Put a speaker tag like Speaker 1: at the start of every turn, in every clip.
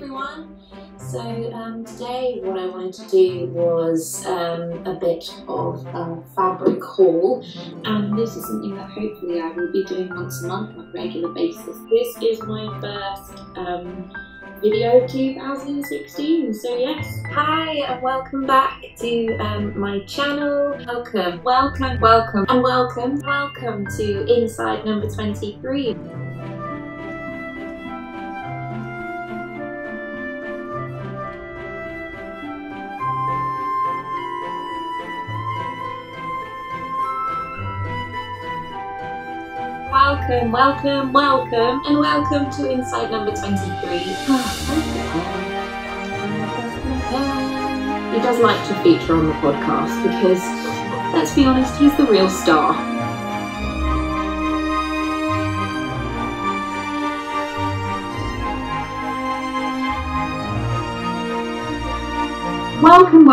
Speaker 1: everyone. So today what I wanted to do was a bit of a fabric haul, and this is something that hopefully I will be doing once a month on a regular basis. This is my first video of 2016, so yes. Hi and welcome back to my channel. Welcome to Inside number 23. Welcome, and welcome to Inside number 23. He does like to feature on the podcast because, let's be honest, he's the real star. Welcome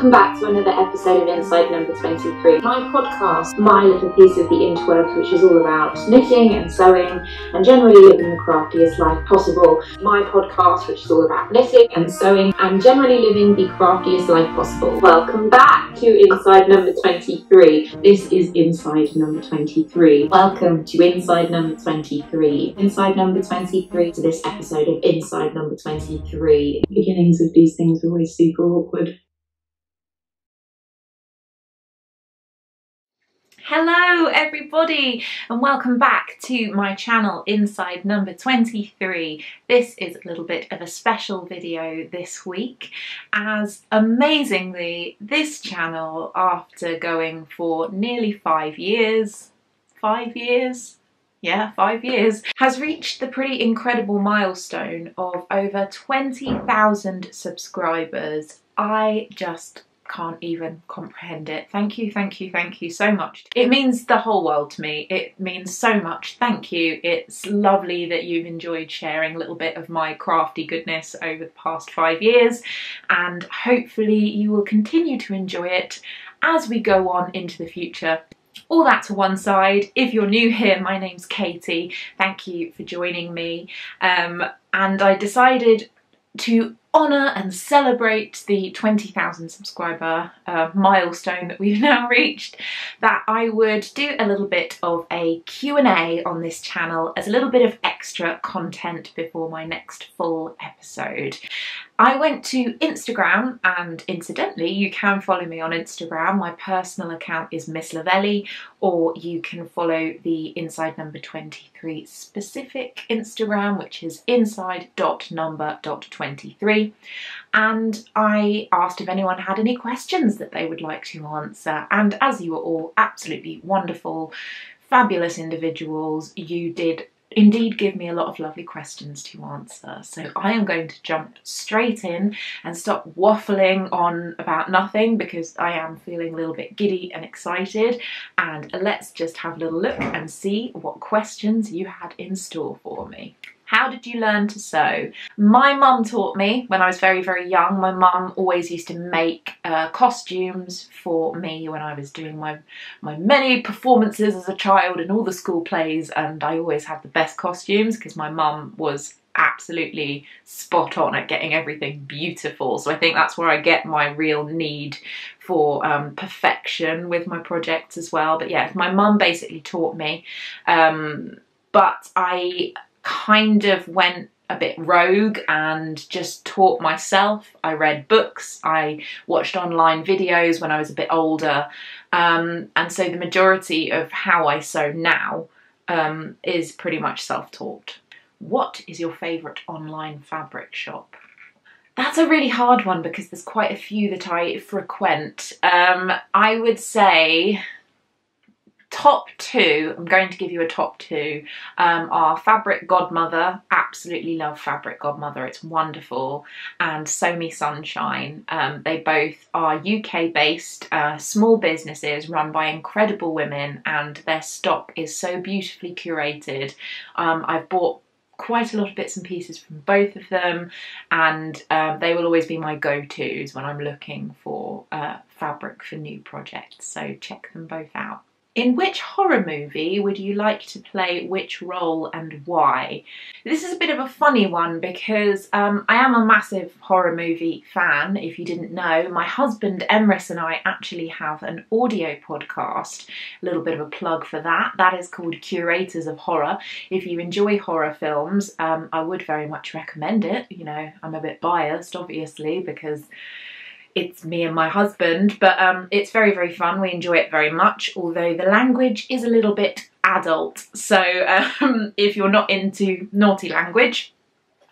Speaker 1: back to another episode of Inside number 23. My podcast, my little piece of the interwebs, which is all about knitting and sewing and generally living the craftiest life possible. My podcast, which is all about knitting and sewing and generally living the craftiest life possible. Welcome back to Inside number 23. This is Inside number 23. Welcome to Inside number 23. Inside number 23 to this episode of Inside number 23. Beginnings of these things are always super awkward.
Speaker 2: Hello everybody and welcome back to my channel Inside number 23. This is a little bit of a special video this week, as amazingly this channel, after going for nearly 5 years, has reached the pretty incredible milestone of over 20,000 subscribers. I just can't even comprehend it. Thank you so much. It means the whole world to me. It means so much. Thank you. It's lovely that you've enjoyed sharing a little bit of my crafty goodness over the past 5 years, and hopefully you will continue to enjoy it as we go on into the future. All that to one side, if you're new here, my name's Katie. Thank you for joining me. And I decided to honour and celebrate the 20,000 subscriber milestone that we've now reached, that I would do a little bit of a Q&A on this channel as a little bit of extra content before my next full episode. I went to Instagram, and incidentally you can follow me on Instagram. My personal account is Miss Lavelli, or you can follow the Inside number 23 specific Instagram, which is inside.number.23. And I asked if anyone had any questions that they would like to answer, and as you were all absolutely wonderful, fabulous individuals, you did indeed give me a lot of lovely questions to answer. So I am going to jump straight in and stop waffling on about nothing, because I am feeling a little bit giddy and excited, and let's just have a little look and see what questions you had in store for me. How did you learn to sew? My mum taught me when I was very, very young. My mum always used to make costumes for me when I was doing my many performances as a child and all the school plays, and I always had the best costumes because my mum was absolutely spot on at getting everything beautiful. So I think that's where I get my real need for perfection with my projects as well. But yeah, my mum basically taught me, but I kind of went a bit rogue and just taught myself. I read books, I watched online videos when I was a bit older, and so the majority of how I sew now is pretty much self-taught. What is your favourite online fabric shop? That's a really hard one because there's quite a few that I frequent. I would say top two, I'm going to give you a top two, are Fabric Godmother. Absolutely love Fabric Godmother, it's wonderful, and Sew Me Sunshine. They both are UK based small businesses run by incredible women, and their stock is so beautifully curated. I've bought quite a lot of bits and pieces from both of them, and they will always be my go-tos when I'm looking for fabric for new projects, so check them both out. In which horror movie would you like to play which role and why? This is a bit of a funny one because I am a massive horror movie fan, if you didn't know. My husband Emrys and I actually have an audio podcast, a little bit of a plug for that. That is called Curators of Horror. If you enjoy horror films, I would very much recommend it. You know, I'm a bit biased, obviously, because it's me and my husband, but it's very, very fun. We enjoy it very much, although the language is a little bit adult. So if you're not into naughty language,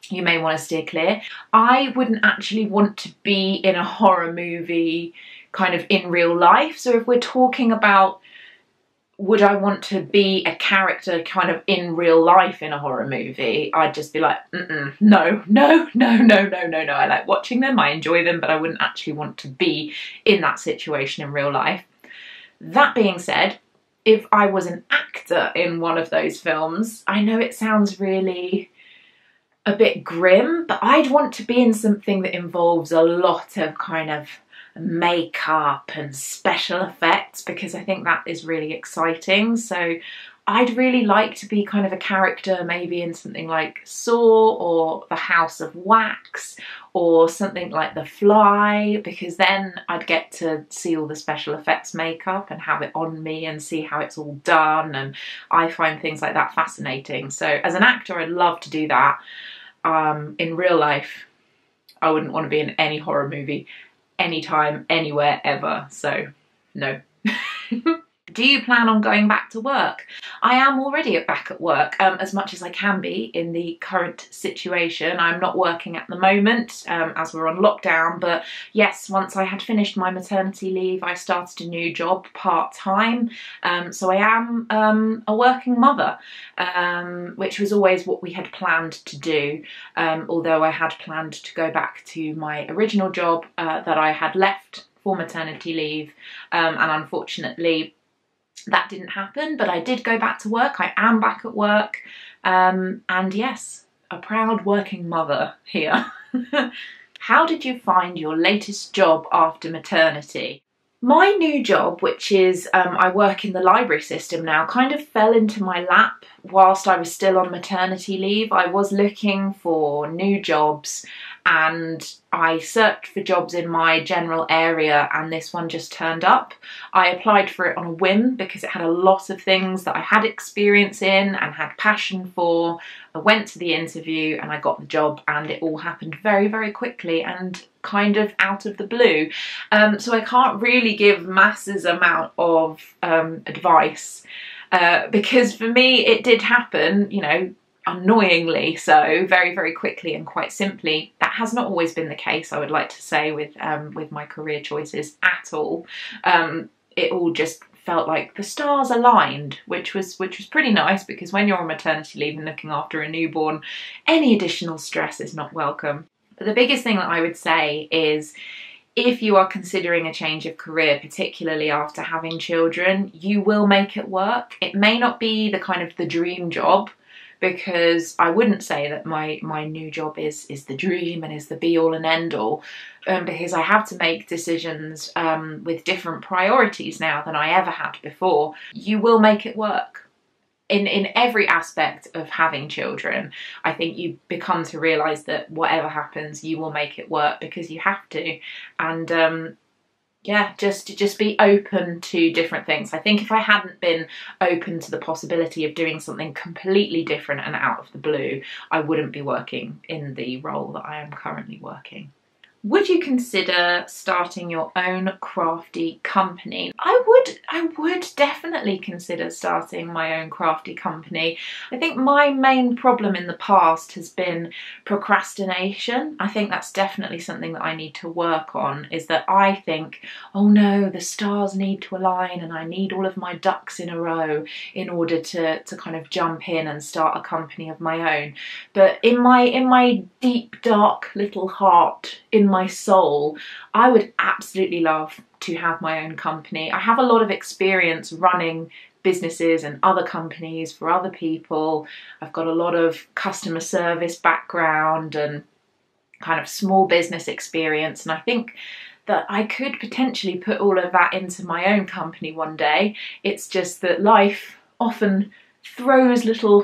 Speaker 2: you may want to steer clear. I wouldn't actually want to be in a horror movie kind of in real life. So if we're talking about would I want to be a character kind of in real life in a horror movie, I'd just be like, no. I like watching them, I enjoy them, but I wouldn't actually want to be in that situation in real life. That being said, if I was an actor in one of those films, I know it sounds really a bit grim, but I'd want to be in something that involves a lot of kind of makeup and special effects, because I think that is really exciting. So I'd really like to be kind of a character maybe in something like Saw or The House of Wax or something like The Fly, because then I'd get to see all the special effects makeup and have it on me and see how it's all done, and I find things like that fascinating. So as an actor, I'd love to do that. In real life, I wouldn't want to be in any horror movie anytime, anywhere, ever. So no. Do you plan on going back to work? I am already back at work, as much as I can be in the current situation. I'm not working at the moment as we're on lockdown, but yes, once I had finished my maternity leave, I started a new job part-time. So I am a working mother, which was always what we had planned to do, although I had planned to go back to my original job that I had left for maternity leave, and unfortunately that didn't happen, but I did go back to work. I am back at work, and yes, a proud working mother here. How did you find your latest job after maternity? My new job, which is I work in the library system now, kind of fell into my lap whilst I was still on maternity leave. I was looking for new jobs and I searched for jobs in my general area, and this one just turned up. I applied for it on a whim because it had a lot of things that I had experience in and had passion for. I went to the interview and I got the job, and it all happened very, very quickly and kind of out of the blue. So I can't really give masses amount of advice because for me it did happen, you know, annoyingly so, very, very quickly and quite simply. That has not always been the case, I would like to say, with my career choices at all. It all just felt like the stars aligned, which was pretty nice, because when you're on maternity leave and looking after a newborn, any additional stress is not welcome. But the biggest thing that I would say is, if you are considering a change of career, particularly after having children, you will make it work. It may not be the kind of the dream job, because I wouldn't say that my new job is the dream and is the be all and end all, because I have to make decisions with different priorities now than I ever had before. You will make it work. In every aspect of having children, I think you become to realise that whatever happens, you will make it work because you have to. And yeah, just be open to different things. I think if I hadn't been open to the possibility of doing something completely different and out of the blue, I wouldn't be working in the role that I am currently working. Would you consider starting your own crafty company? I would definitely consider starting my own crafty company. I think my main problem in the past has been procrastination. I think that's definitely something that I need to work on, is that I think, oh no, the stars need to align and I need all of my ducks in a row in order to kind of jump in and start a company of my own. But in my deep, dark little heart, in my soul, I would absolutely love to have my own company. I have a lot of experience running businesses and other companies for other people. I've got a lot of customer service background and kind of small business experience, and I think that I could potentially put all of that into my own company one day. It's just that life often throws little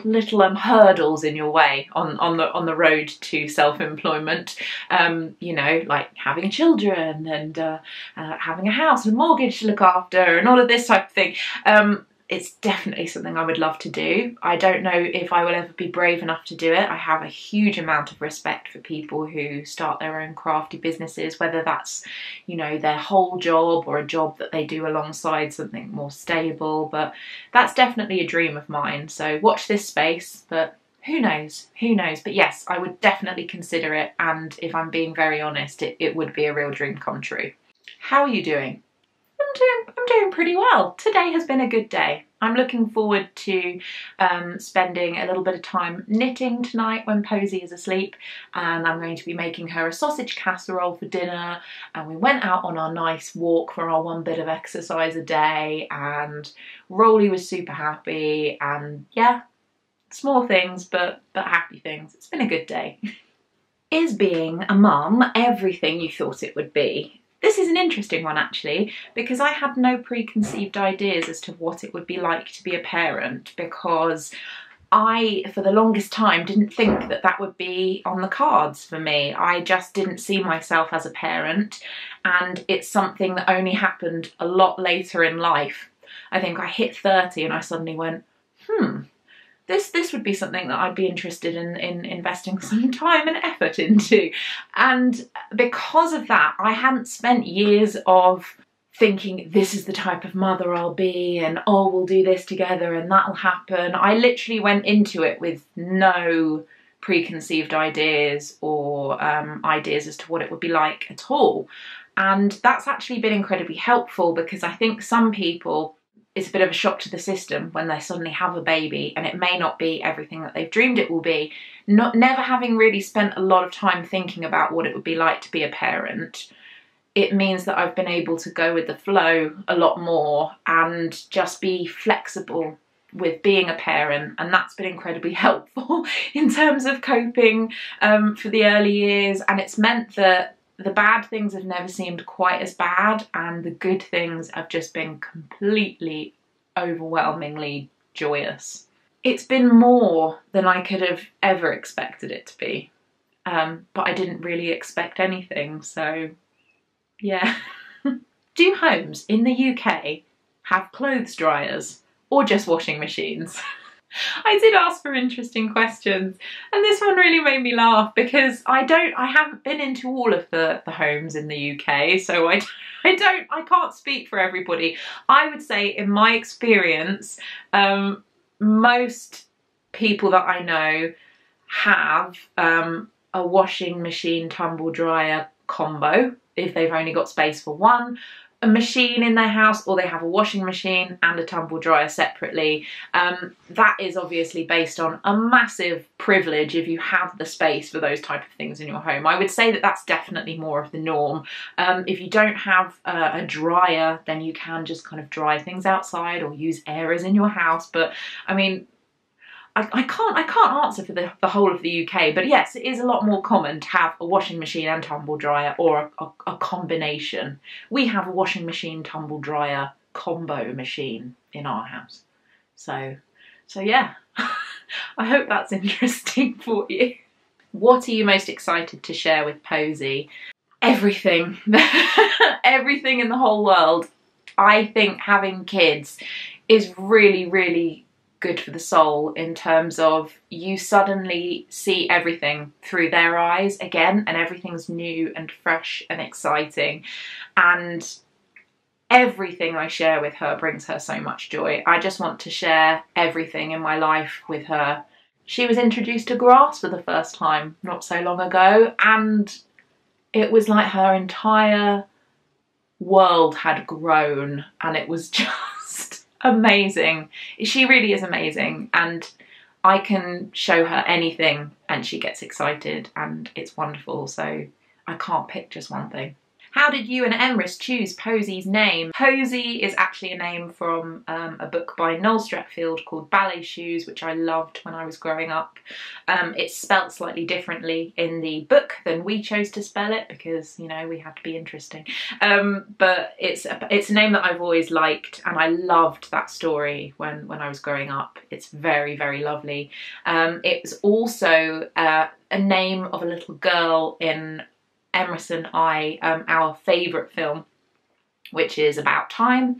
Speaker 2: hurdles in your way on the road to self-employment, you know, like having children and having a house and a mortgage to look after and all of this type of thing. It's definitely something I would love to do. I don't know if I will ever be brave enough to do it. I have a huge amount of respect for people who start their own crafty businesses, whether that's, you know, their whole job or a job that they do alongside something more stable. But that's definitely a dream of mine. So watch this space, but who knows? Who knows? But yes, I would definitely consider it. And if I'm being very honest, it would be a real dream come true. How are you doing? I'm doing pretty well. Today has been a good day. I'm looking forward to spending a little bit of time knitting tonight when Posy is asleep, and I'm going to be making her a sausage casserole for dinner. And we went out on our nice walk for our one bit of exercise a day, and Rolly was super happy, and yeah, small things but happy things. It's been a good day. Is being a mum everything you thought it would be? This is an interesting one actually, because I had no preconceived ideas as to what it would be like to be a parent, because I, for the longest time, didn't think that that would be on the cards for me. I just didn't see myself as a parent, and it's something that only happened a lot later in life. I think I hit 30 and I suddenly went, this would be something that I'd be interested in investing some time and effort into. And because of that, I hadn't spent years of thinking this is the type of mother I'll be, and oh, we'll do this together and that'll happen. I literally went into it with no preconceived ideas or ideas as to what it would be like at all. And that's actually been incredibly helpful, because I think some people, it's a bit of a shock to the system when they suddenly have a baby and it may not be everything that they've dreamed it will be. Never having really spent a lot of time thinking about what it would be like to be a parent, it means that I've been able to go with the flow a lot more and just be flexible with being a parent, and that's been incredibly helpful in terms of coping for the early years. And it's meant that the bad things have never seemed quite as bad, and the good things have just been completely, overwhelmingly joyous. It's been more than I could have ever expected it to be, but I didn't really expect anything, so yeah. Do homes in the UK have clothes dryers or just washing machines? I did ask for interesting questions, and this one really made me laugh, because I haven't been into all of the homes in the UK, so I can't speak for everybody. I would say in my experience, most people that I know have a washing machine tumble dryer combo if they've only got space for one, a machine in their house, or they have a washing machine and a tumble dryer separately. That is obviously based on a massive privilege if you have the space for those type of things in your home. I would say that that's definitely more of the norm. If you don't have a dryer, then you can just kind of dry things outside or use airers in your house. But I mean, I can't answer for the whole of the UK, but yes, it is a lot more common to have a washing machine and tumble dryer, or a combination. We have a washing machine tumble dryer combo machine in our house. So yeah, I hope that's interesting for you. What are you most excited to share with Posy? Everything. Everything in the whole world. I think having kids is really, really good for the soul, in terms of you suddenly see everything through their eyes again, and everything's new and fresh and exciting, and everything I share with her brings her so much joy. I just want to share everything in my life with her. She was introduced to grass for the first time not so long ago, and it was like her entire world had grown, and it was just amazing. She really is amazing, and I can show her anything and she gets excited, and it's wonderful. So I can't pick just one thing. How did you and Emrys choose Posy's name? Posy is actually a name from a book by Noel Streatfeild called Ballet Shoes, which I loved when I was growing up. It's spelt slightly differently in the book than we chose to spell it because, you know, we had to be interesting. But it's a name that I've always liked, and I loved that story when I was growing up. It's very, very lovely. It was also a name of a little girl in Emrys and I, our favourite film, which is About Time.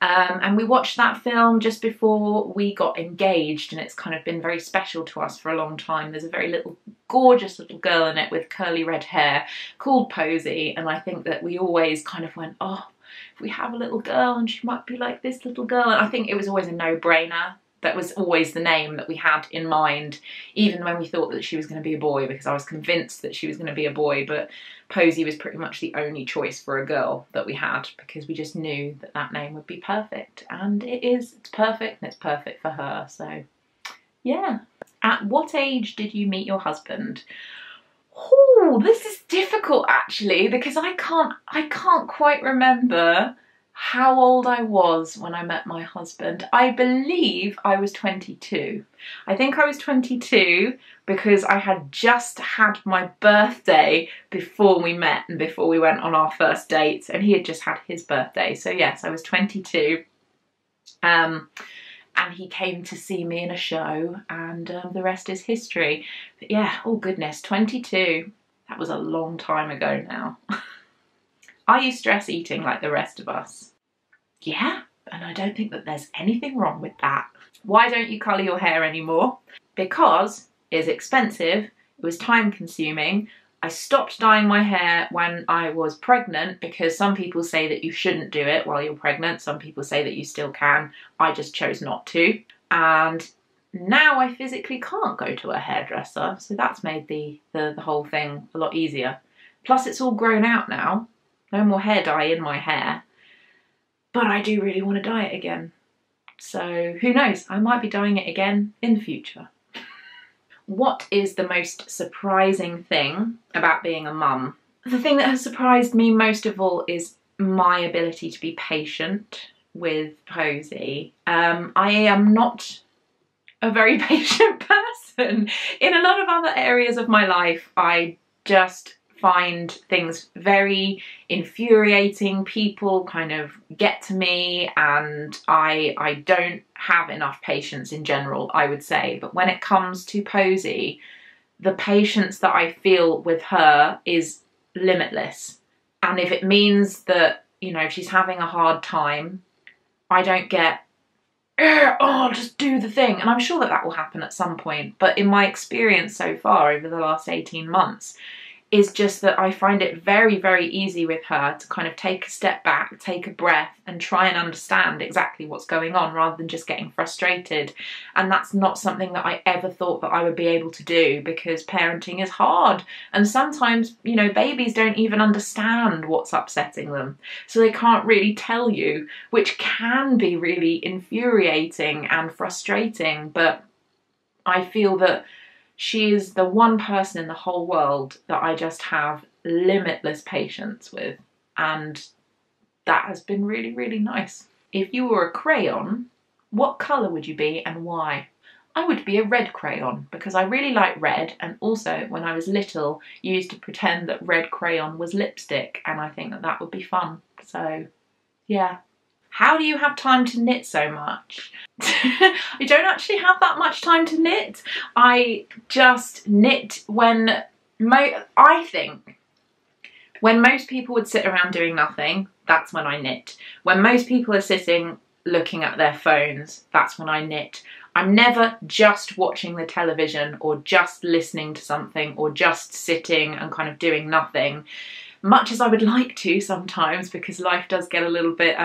Speaker 2: And we watched that film just before we got engaged, and it's kind of been very special to us for a long time. There's a very gorgeous little girl in it with curly red hair called Posy, and I think that we always kind of went, oh, if we have a little girl and she might be like this little girl. And I think it was always a no-brainer. That was always the name that we had in mind, even when we thought that she was going to be a boy, because I was convinced that she was going to be a boy, but Posy was pretty much the only choice for a girl that we had, because we just knew that that name would be perfect. And it is. It's perfect, and it's perfect for her. So, yeah. At what age did you meet your husband? Oh, this is difficult actually, because I can't quite remember how old I was when I met my husband. I believe I was 22. I think I was 22 because I had just had my birthday before we met and before we went on our first date, and he had just had his birthday. So yes, I was 22. And he came to see me in a show, and the rest is history. But yeah, oh goodness, 22. That was a long time ago now. Are you stress eating like the rest of us? Yeah, and I don't think that there's anything wrong with that. Why don't you colour your hair anymore? Because it's expensive, it was time consuming. I stopped dyeing my hair when I was pregnant because some people say that you shouldn't do it while you're pregnant. Some people say that you still can. I just chose not to. And now I physically can't go to a hairdresser, so that's made the whole thing a lot easier. Plus it's all grown out now. No more hair dye in my hair. But I do really want to dye it again. So who knows, I might be dyeing it again in the future. What is the most surprising thing about being a mum? The thing that has surprised me most of all is my ability to be patient with Posy. I am not a very patient person. In a lot of other areas of my life, I just find things very infuriating. People kind of get to me, and I don't have enough patience in general, I would say. But when it comes to Posy, the patience that I feel with her is limitless. And if it means that, you know, if she's having a hard time, I don't get, oh, just do the thing. And I'm sure that that will happen at some point. But in my experience so far over the last 18 months, is just that I find it very, very easy with her to kind of take a step back, take a breath, and try and understand exactly what's going on rather than just getting frustrated. And that's not something that I ever thought that I would be able to do, because parenting is hard. And sometimes, you know, babies don't even understand what's upsetting them. So they can't really tell you, which can be really infuriating and frustrating. But I feel that she is the one person in the whole world that I just have limitless patience with, and that has been really, really nice. If you were a crayon, what colour would you be and why? I would be a red crayon because I really like red, and also when I was little used to pretend that red crayon was lipstick, and I think that that would be fun. So yeah. How do you have time to knit so much? I don't actually have that much time to knit. I just knit when, I think, when most people would sit around doing nothing, that's when I knit. When most people are sitting looking at their phones, that's when I knit. I'm never just watching the television or just listening to something or just sitting and kind of doing nothing. Much as I would like to sometimes, because life does get a little bit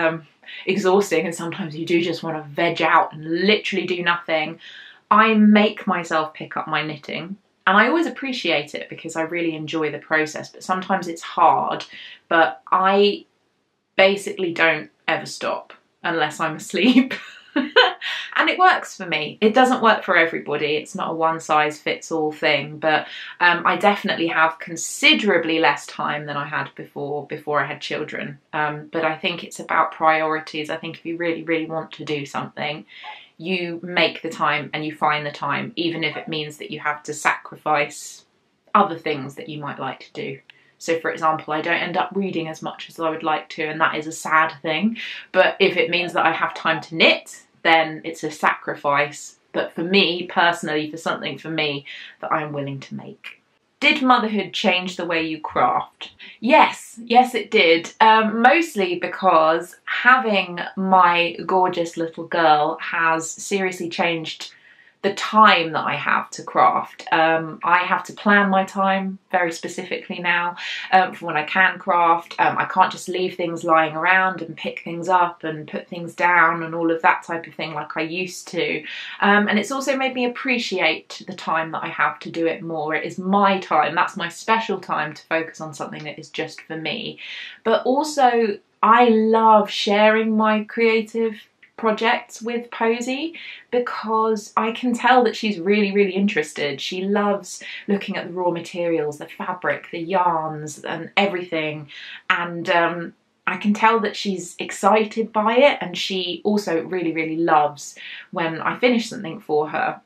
Speaker 2: exhausting and sometimes you do just want to veg out and literally do nothing. I make myself pick up my knitting, and I always appreciate it because I really enjoy the process, but sometimes it's hard. But I basically don't ever stop unless I'm asleep. And And it works for me. It doesn't work for everybody. It's not a one-size-fits-all thing, but I definitely have considerably less time than I had before I had children. But I think it's about priorities. I think if you really, really want to do something, you make the time and you find the time, even if it means that you have to sacrifice other things that you might like to do. So for example, I don't end up reading as much as I would like to, and that is a sad thing. But if it means that I have time to knit, then it's a sacrifice. But for me, personally, for something for me that I'm willing to make. Did motherhood change the way you craft? Yes, it did. Mostly because having my gorgeous little girl has seriously changed the time that I have to craft. I have to plan my time very specifically now for when I can craft. I can't just leave things lying around and pick things up and put things down and all of that type of thing like I used to. And it's also made me appreciate the time that I have to do it more. It is my time. That's my special time to focus on something that is just for me. But also, I love sharing my creative projects with Posy because I can tell that she's really, really interested. She loves looking at the raw materials, the fabric, the yarns and everything, and I can tell that she's excited by it, and she also really, really loves when I finish something for her.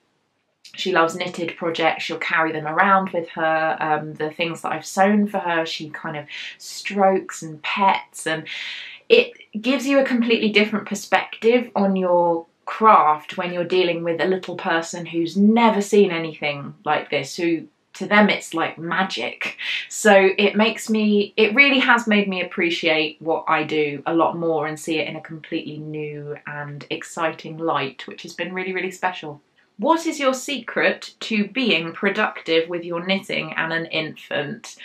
Speaker 2: She loves knitted projects. She'll carry them around with her. The things that I've sewn for her, she kind of strokes and pets, and it gives you a completely different perspective on your craft when you're dealing with a little person who's never seen anything like this, who to them it's like magic. So it really has made me appreciate what I do a lot more and see it in a completely new and exciting light, which has been really, really special. What is your secret to being productive with your knitting and an infant?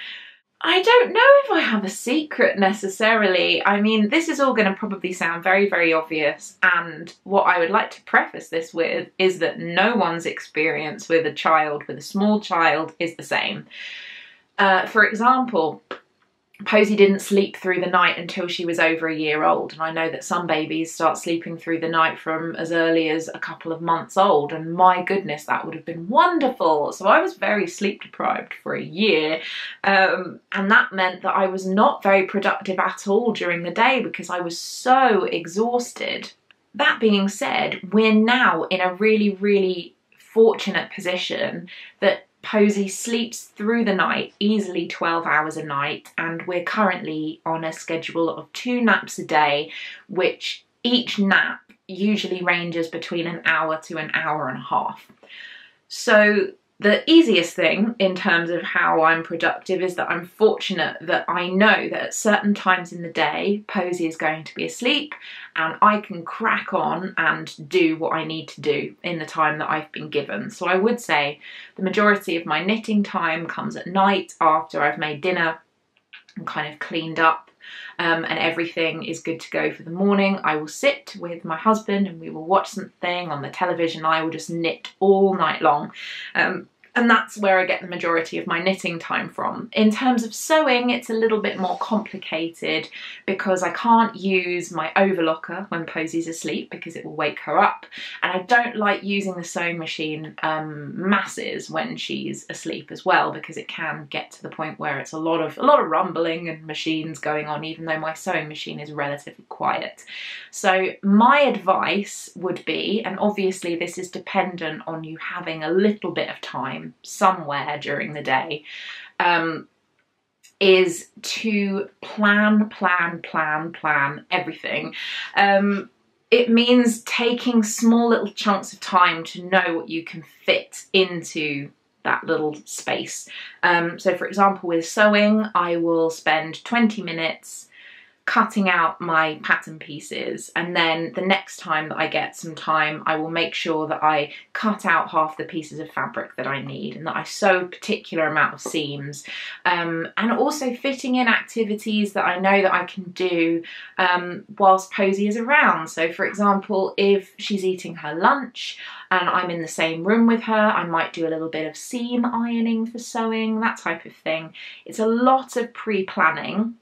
Speaker 2: I don't know if I have a secret necessarily. I mean, this is all going to probably sound very, very obvious, and what I would like to preface this with is that no one's experience with a small child is the same. For example, Posy didn't sleep through the night until she was over a year old, and I know that some babies start sleeping through the night from as early as a couple of months old, and my goodness, that would have been wonderful. So I was very sleep deprived for a year, and that meant that I was not very productive at all during the day because I was so exhausted. That being said, we're now in a really, really fortunate position that Posy sleeps through the night, easily 12 hours a night, and we're currently on a schedule of 2 naps a day, which each nap usually ranges between an hour to an hour and a half. So the easiest thing in terms of how I'm productive is that I'm fortunate that I know that at certain times in the day Posy is going to be asleep and I can crack on and do what I need to do in the time that I've been given. So I would say the majority of my knitting time comes at night after I've made dinner and kind of cleaned up, and everything is good to go for the morning. I will sit with my husband and we will watch something on the television. I will just knit all night long. And that's where I get the majority of my knitting time from. In terms of sewing, it's a little bit more complicated because I can't use my overlocker when Posy's asleep because it will wake her up. And I don't like using the sewing machine masses when she's asleep as well, because it can get to the point where it's a lot of rumbling and machines going on, even though my sewing machine is relatively quiet. So my advice would be, and obviously this is dependent on you having a little bit of time somewhere during the day, is to plan everything. It means taking small little chunks of time to know what you can fit into that little space. So for example, with sewing, I will spend 20 minutes cutting out my pattern pieces, and then the next time that I get some time I will make sure that I cut out half the pieces of fabric that I need and that I sew a particular amount of seams, and also fitting in activities that I know that I can do whilst Posy is around. So for example, if she's eating her lunch and I'm in the same room with her, I might do a little bit of seam ironing for sewing, that type of thing. It's a lot of pre-planning.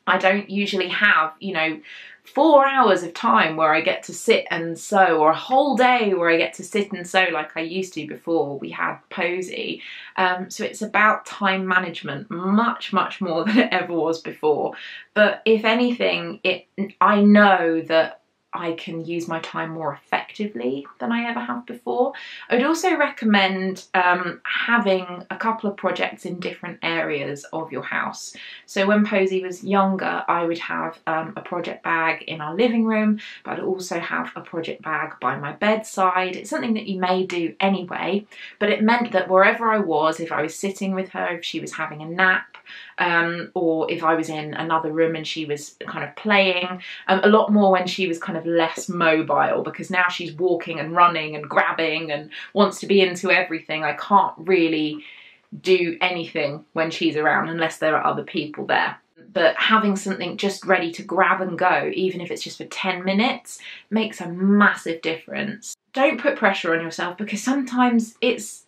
Speaker 2: I don't usually have, you know, 4 hours of time where I get to sit and sew, or a whole day where I get to sit and sew like I used to before we had Posy. So it's about time management, much more than it ever was before. But if anything, I know that I can use my time more effectively than I ever have before. I would also recommend having a couple of projects in different areas of your house. So when Posy was younger, I would have a project bag in our living room, but I'd also have a project bag by my bedside. It's something that you may do anyway, but it meant that wherever I was, if I was sitting with her, if she was having a nap, or if I was in another room and she was kind of playing, a lot more when she was kind of less mobile, because now she's walking and running and grabbing and wants to be into everything. I can't really do anything when she's around unless there are other people there. But having something just ready to grab and go, even if it's just for 10 minutes, makes a massive difference. Don't put pressure on yourself, because sometimes it's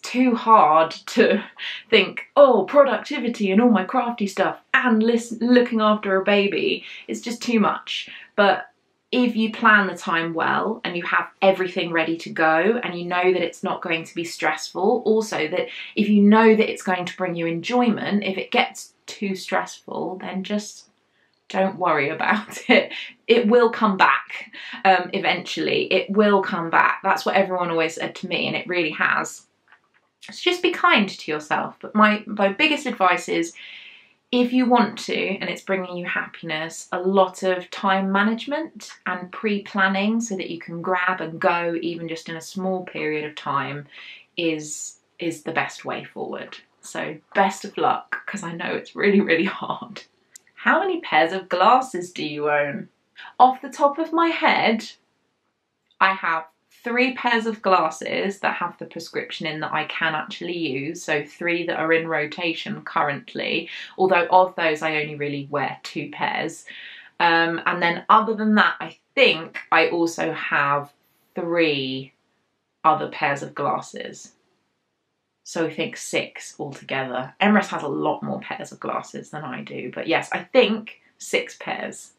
Speaker 2: too hard to think, oh, productivity and all my crafty stuff and looking after a baby. It's just too much. But if you plan the time well and you have everything ready to go and you know that it's not going to be stressful, also that if you know that it's going to bring you enjoyment, if it gets too stressful, then just don't worry about it. It will come back eventually. It will come back. That's what everyone always said to me, and it really has. So just be kind to yourself. But my biggest advice is, if you want to and it's bringing you happiness, a lot of time management and pre-planning so that you can grab and go even just in a small period of time is the best way forward. So best of luck, because I know it's really hard. How many pairs of glasses do you own? Off the top of my head, I have 3 pairs of glasses that have the prescription in that I can actually use, so 3 that are in rotation currently, although of those I only really wear 2 pairs. And then other than that, I think I also have 3 other pairs of glasses. So I think 6 altogether. Emrys has a lot more pairs of glasses than I do, but yes, I think 6 pairs.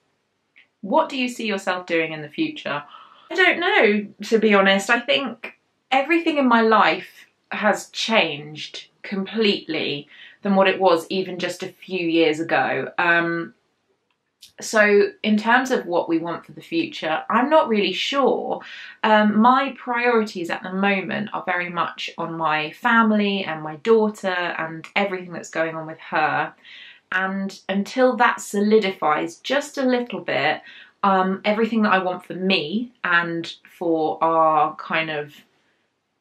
Speaker 2: What do you see yourself doing in the future? I don't know, to be honest. I think everything in my life has changed completely than what it was even just a few years ago. So in terms of what we want for the future, I'm not really sure. My priorities at the moment are very much on my family and my daughter and everything that's going on with her. And until that solidifies just a little bit, everything that I want for me and for our kind of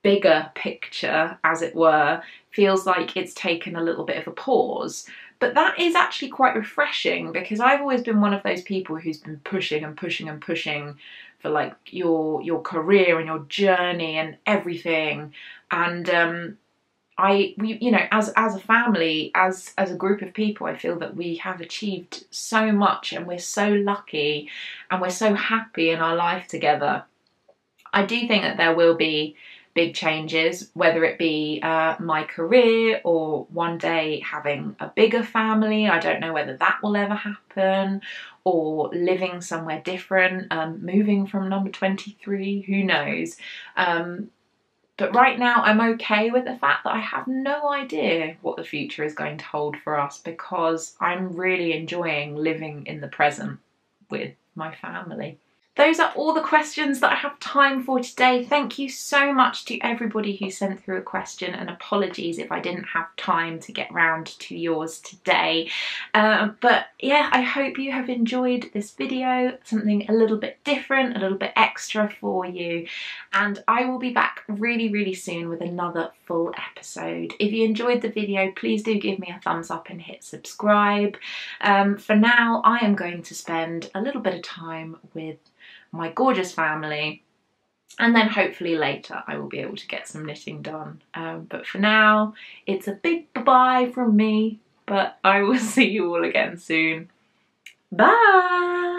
Speaker 2: bigger picture, as it were, feels like it's taken a little bit of a pause. But that is actually quite refreshing, because I've always been one of those people who's been pushing and pushing and pushing for like your career and your journey and everything. And we, you know, as a family, as a group of people, I feel that we have achieved so much and we're so lucky and we're so happy in our life together. I do think that there will be big changes, whether it be my career or one day having a bigger family. I don't know whether that will ever happen, or living somewhere different, moving from number 23, who knows. But right now I'm okay with the fact that I have no idea what the future is going to hold for us, because I'm really enjoying living in the present with my family. Those are all the questions that I have time for today. Thank you so much to everybody who sent through a question, and apologies if I didn't have time to get round to yours today. But yeah, I hope you have enjoyed this video, something a little bit different, a little bit extra for you. And I will be back really soon with another full episode. If you enjoyed the video, please do give me a thumbs up and hit subscribe. For now, I am going to spend a little bit of time with my gorgeous family, and then hopefully later I will be able to get some knitting done. But for now, it's a big bye-bye from me, but I will see you all again soon. Bye!